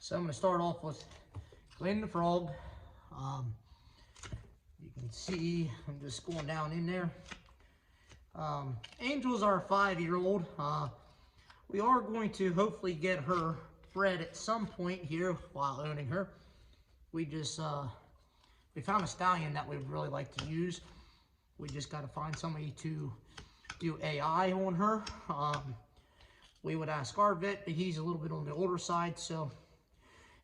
So I'm going to start off with cleaning the frog. You can see I'm just going down in there. Angel's our 5-year-old. We are going to hopefully get her bred at some point here while owning her. We found a stallion that we'd really like to use. We just got to find somebody to do AI on her. We would ask our vet, but he's a little bit on the older side, so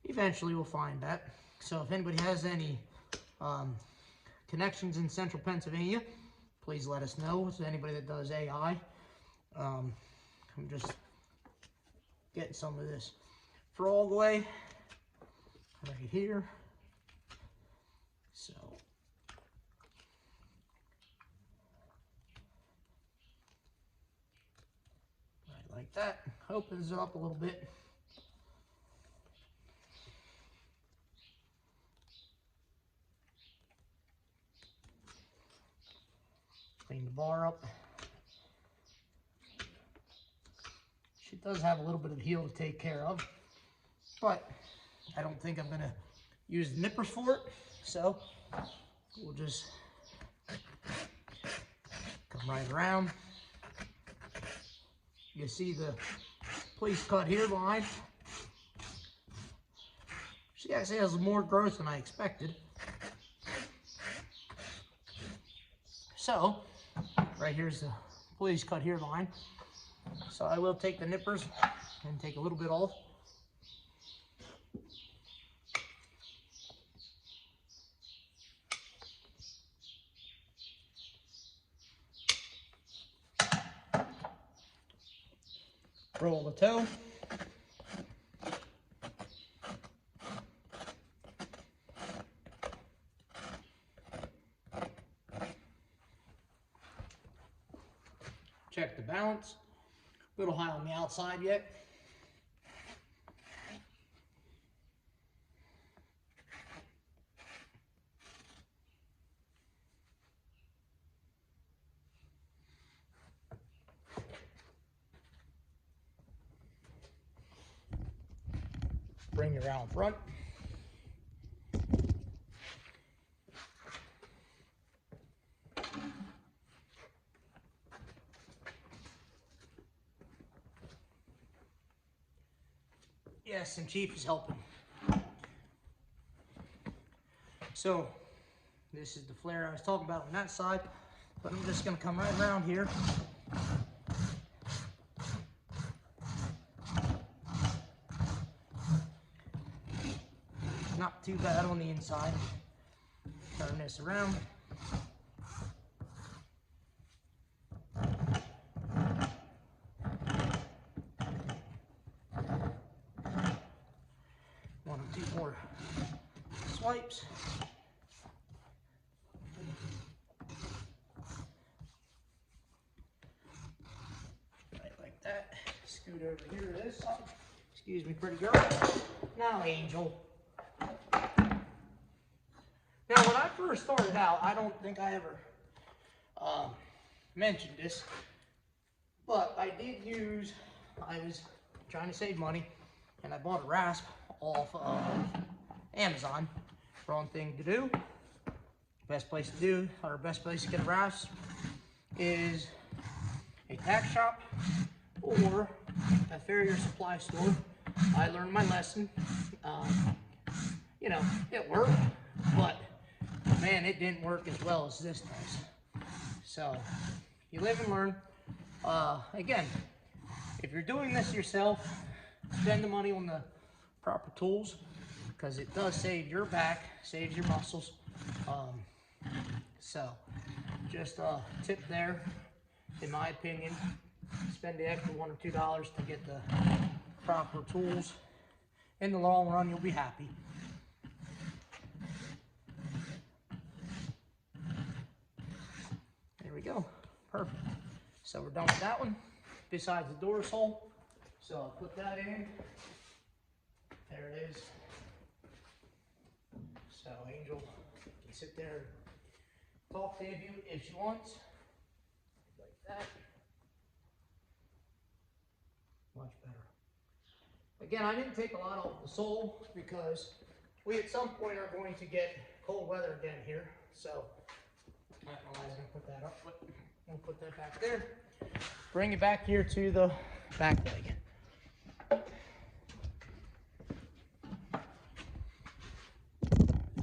eventually we'll find that. So if anybody has any connections in central Pennsylvania, please let us know. If anybody that does AI, I'm just getting some of this frog away right here. So right like that, opens it up a little bit. Clean the bar up. She does have a little bit of heel to take care of, but I don't think I'm gonna use the nippers for it, so we'll just come right around. You see the please cut here line. She actually has more growth than I expected. So right here's the please cut here line. So I will take the nippers and take a little bit off. Roll the toe. Check the balance. A little high on the outside yet. Bring it around front. Yes, and Chief is helping. So this is the flare I was talking about on that side, but I'm just going to come right around here. Not too bad on the inside. Turn this around. One or two more swipes. Right like that. Scoot over here to this side. Excuse me, pretty girl. Now, Angel. Now, when I first started out, I don't think I ever mentioned this, but I was trying to save money, and I bought a rasp off of Amazon. Wrong thing to do. Best place to do, or best place to get a rasp is a tack shop or a Farrier supply store. I learned my lesson. You know, it worked, but man, it didn't work as well as this does. So you live and learn. Again, if you're doing this yourself, spend the money on the proper tools, because it does save your back, saves your muscles. So just a tip there, in my opinion. Spend the extra $1 or $2 to get the proper tools. In the long run, you'll be happy. There we go. Perfect. So we're done with that one. Besides the doors hole. So I'll put that in. There it is. So Angel can sit there and talk to you if she wants. Like that. Much better. Again, I didn't take a lot off the sole because we at some point are going to get cold weather again here. So I don't know why I was going to put that up, but we'll put that back there. Bring it back here to the back leg.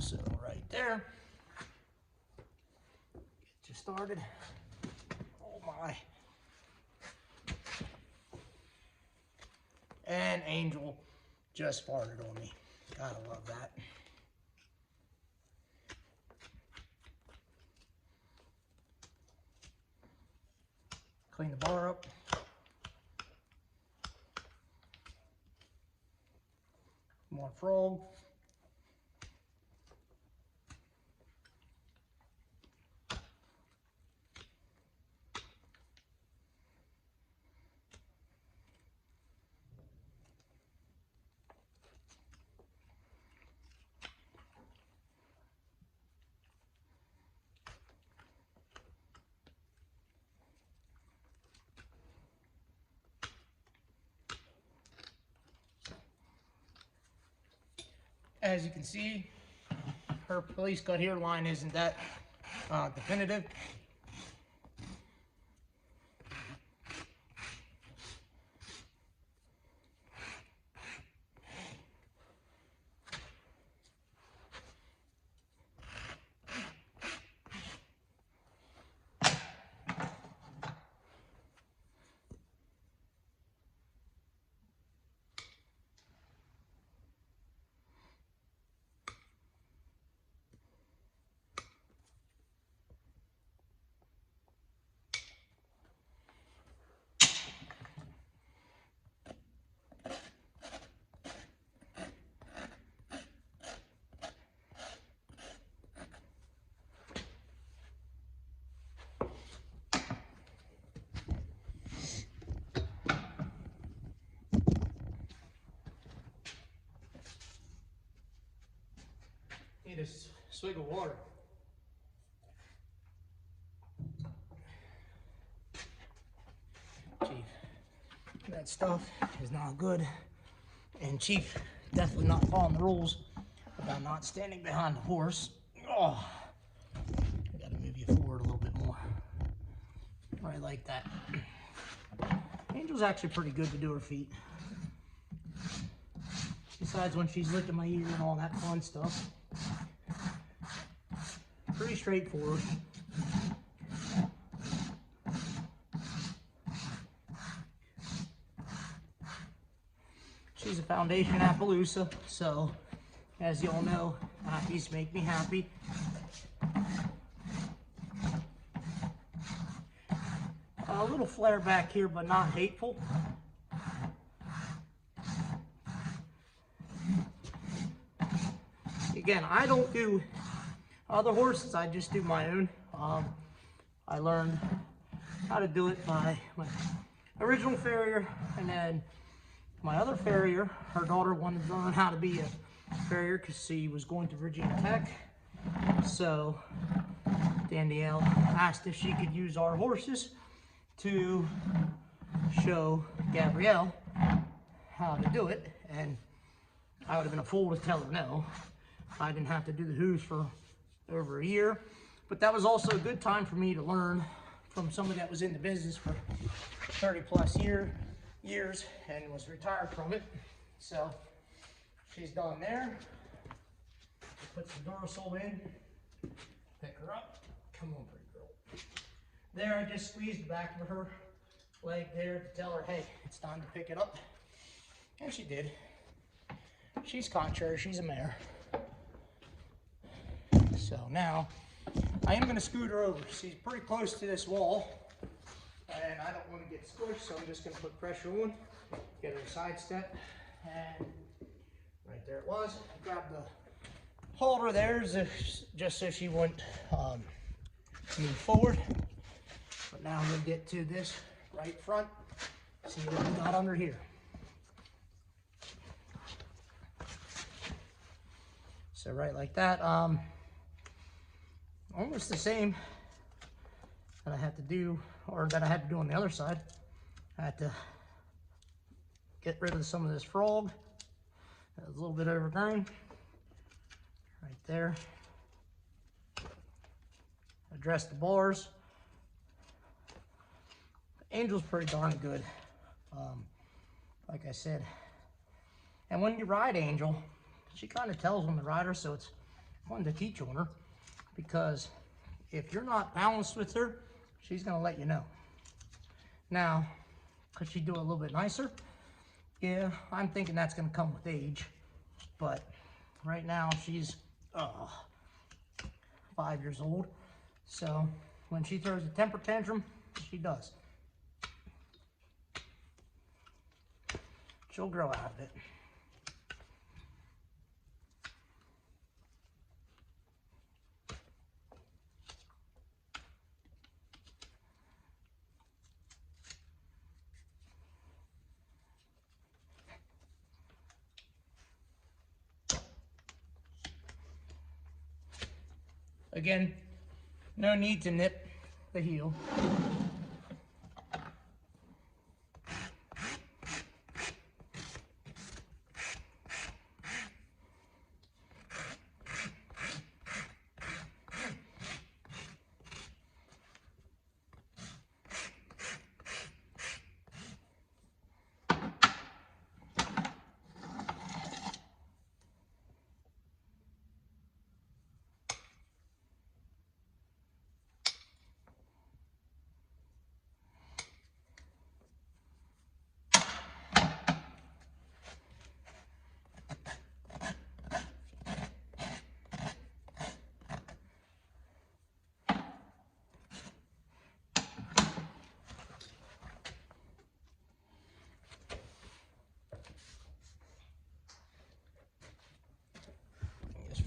So right there. Get you started. Oh my. And Angel just farted on me. Gotta love that. Clean the bar up. More frog. As you can see, her police cut hairline isn't that definitive. Need a swig of water. Chief, that stuff is not good. And Chief definitely not following the rules about not standing behind the horse. Oh, I gotta move you forward a little bit more. Right like that. Angel's actually pretty good to do her feet. Besides when she's licking my ear and all that fun stuff. Pretty straightforward. She's a foundation Appaloosa, so as you all know, happies make me happy. A little flare back here, but not hateful. Again, I don't do other horses, I just do my own. I learned how to do it by my original farrier, and then my other farrier, her daughter wanted to learn how to be a farrier because she was going to Virginia Tech. So Danielle asked if she could use our horses to show Gabrielle how to do it, and I would have been a fool to tell her no. I didn't have to do the hooves for over a year, but that was also a good time for me to learn from somebody that was in the business for 30 plus years and was retired from it. So she's done there. Put some Duracell in, pick her up. Come on, pretty girl. There, I just squeezed the back of her leg there to tell her, hey, it's time to pick it up. And she did. She's contrary, she's a mare. So now, I am going to scoot her over. She's pretty close to this wall, and I don't want to get squished, so I'm just going to put pressure on, get her to sidestep, and right there it was. Grab the halter there just so she wouldn't move forward. But now I'm going to get to this right front, see what we got under here. So right like that, almost the same that I had to do, or that I had to do on the other side. I had to get rid of some of this frog. It's a little bit overgrown. Right there. Address the bars. Angel's pretty darn good. Like I said. And when you ride Angel, she kind of tells on the rider, so it's fun to teach on her. Because if you're not balanced with her, she's going to let you know. Now, could she do it a little bit nicer? Yeah, I'm thinking that's going to come with age. But right now, she's 5 years old. So when she throws a temper tantrum, she does. She'll grow out of it. Again, no need to nip the heel.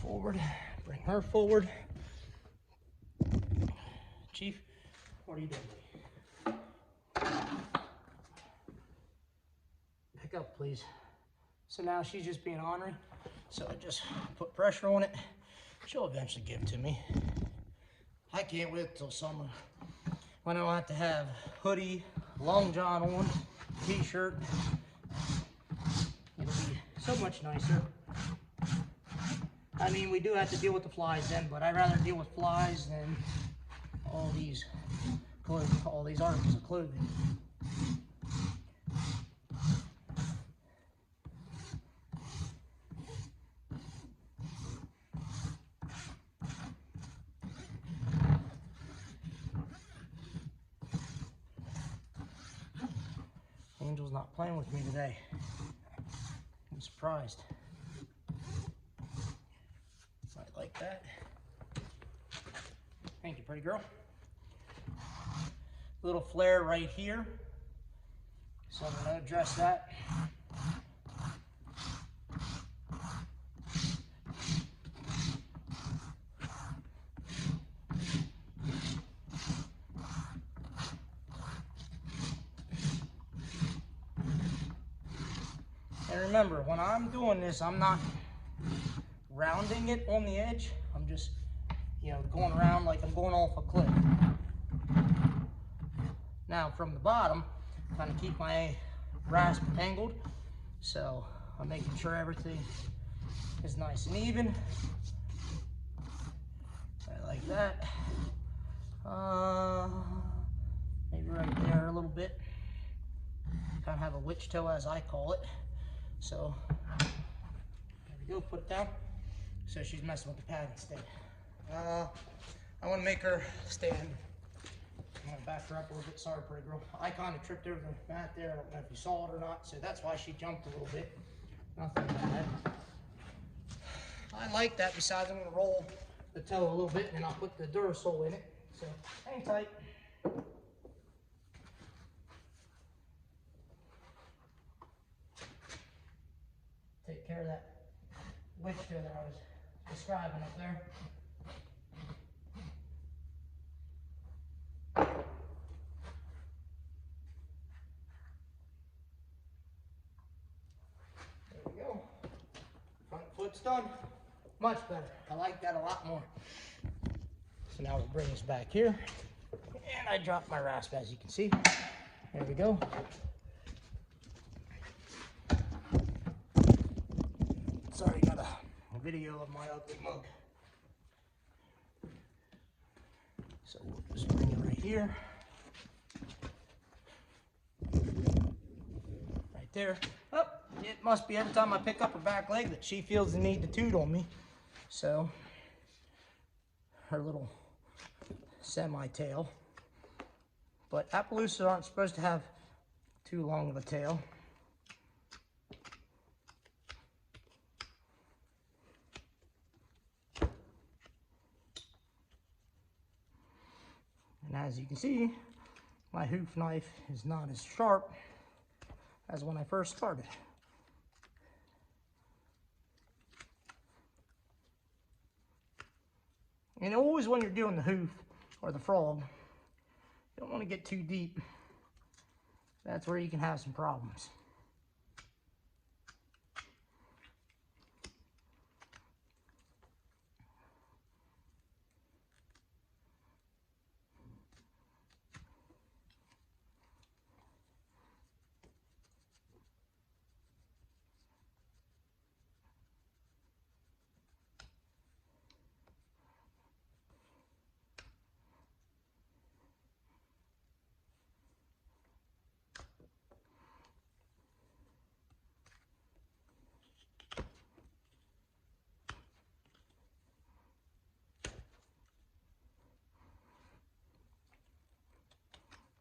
Forward, bring her forward. Chief, what are you doing? Pick up, please. So now she's just being ornery. So I just put pressure on it. She'll eventually give it to me. I can't wait till summer when I don't have to have hoodie, long john on, t-shirt. It'll be so much nicer. I mean, we do have to deal with the flies then, but I'd rather deal with flies than all these articles of clothing. Angel's not playing with me today. I'm surprised. Like that. Thank you, pretty girl. Little flare right here. So I'm going to address that. And remember, when I'm doing this, I'm not rounding it on the edge. I'm just, going around like I'm going off a cliff. Now from the bottom, kind of keep my rasp angled. So I'm making sure everything is nice and even. Right like that. Maybe right there a little bit. Kind of have a witch toe, as I call it. So there we go, put it down. So she's messing with the pad instead. I want to make her stand. I'm going to back her up a little bit. Sorry, pretty girl. I kind of tripped over the mat there. I don't know if you saw it or not. So that's why she jumped a little bit. Nothing bad. I like that. Besides, I'm going to roll the toe a little bit and I'll put the Durasole in it. So hang tight. Take care of that witch toe that I was describing up there. There we go. Front foot's done. Much better. I like that a lot more. So now we'll bring this back here. And I dropped my rasp, as you can see. There we go. Sorry, got a video of my ugly mug. So we'll just bring it right here. Right there. Oh, it must be every time I pick up her back leg that she feels the need to toot on me. So, her little semi-tail. But Appaloosas aren't supposed to have too long of a tail. And as you can see, my hoof knife is not as sharp as when I first started. And always when you're doing the hoof or the frog, you don't want to get too deep. That's where you can have some problems.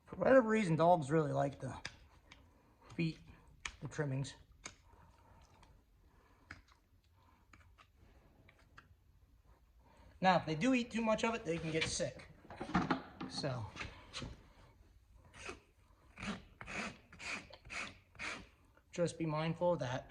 For whatever reason, dogs really like the feet, the trimmings. Now, if they do eat too much of it, they can get sick. So, just be mindful of that.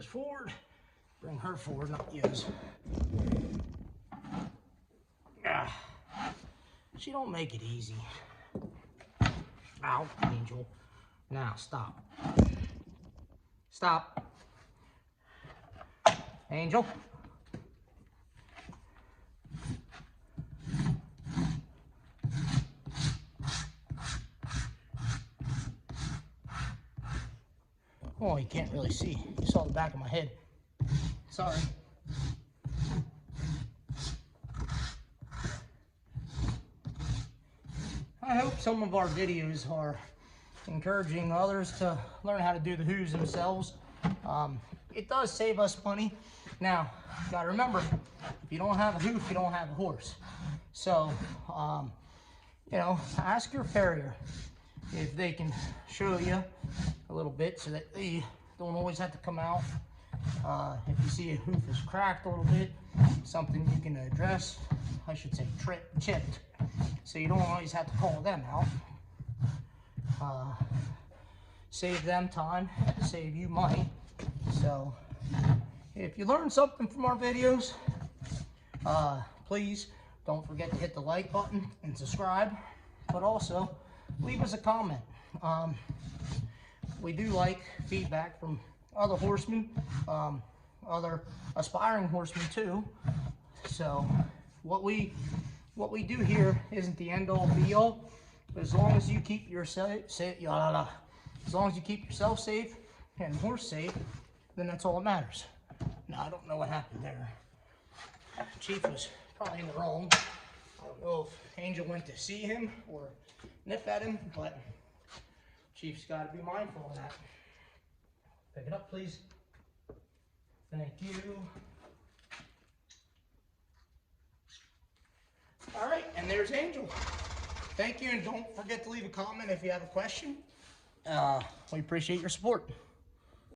Forward, bring her forward, not yours. Ah, she don't make it easy. Ow, Angel. Now stop. Stop. Angel. Oh, you can't really see. You saw the back of my head. Sorry. I hope some of our videos are encouraging others to learn how to do the hooves themselves. It does save us money. Now, you gotta remember, if you don't have a hoof, you don't have a horse. So, you know, ask your farrier if they can show you a little bit so that they don't always have to come out. If you see a hoof is cracked a little bit, something you can address, I should say chipped, so you don't always have to call them out. Save them time, save you money. So if you learned something from our videos, please don't forget to hit the like button and subscribe, but also leave us a comment. We do like feedback from other horsemen, other aspiring horsemen too. So what we do here isn't the end all be all, but as long as you keep yourself safe, as long as you keep yourself safe and the horse safe, then that's all that matters. Now I don't know what happened there. Chief was probably in the wrong. I don't know if Angel went to see him or nip at him, but Chief's got to be mindful of that. Pick it up, please. Thank you. All right, and there's Angel. Thank you, and don't forget to leave a comment if you have a question. We appreciate your support.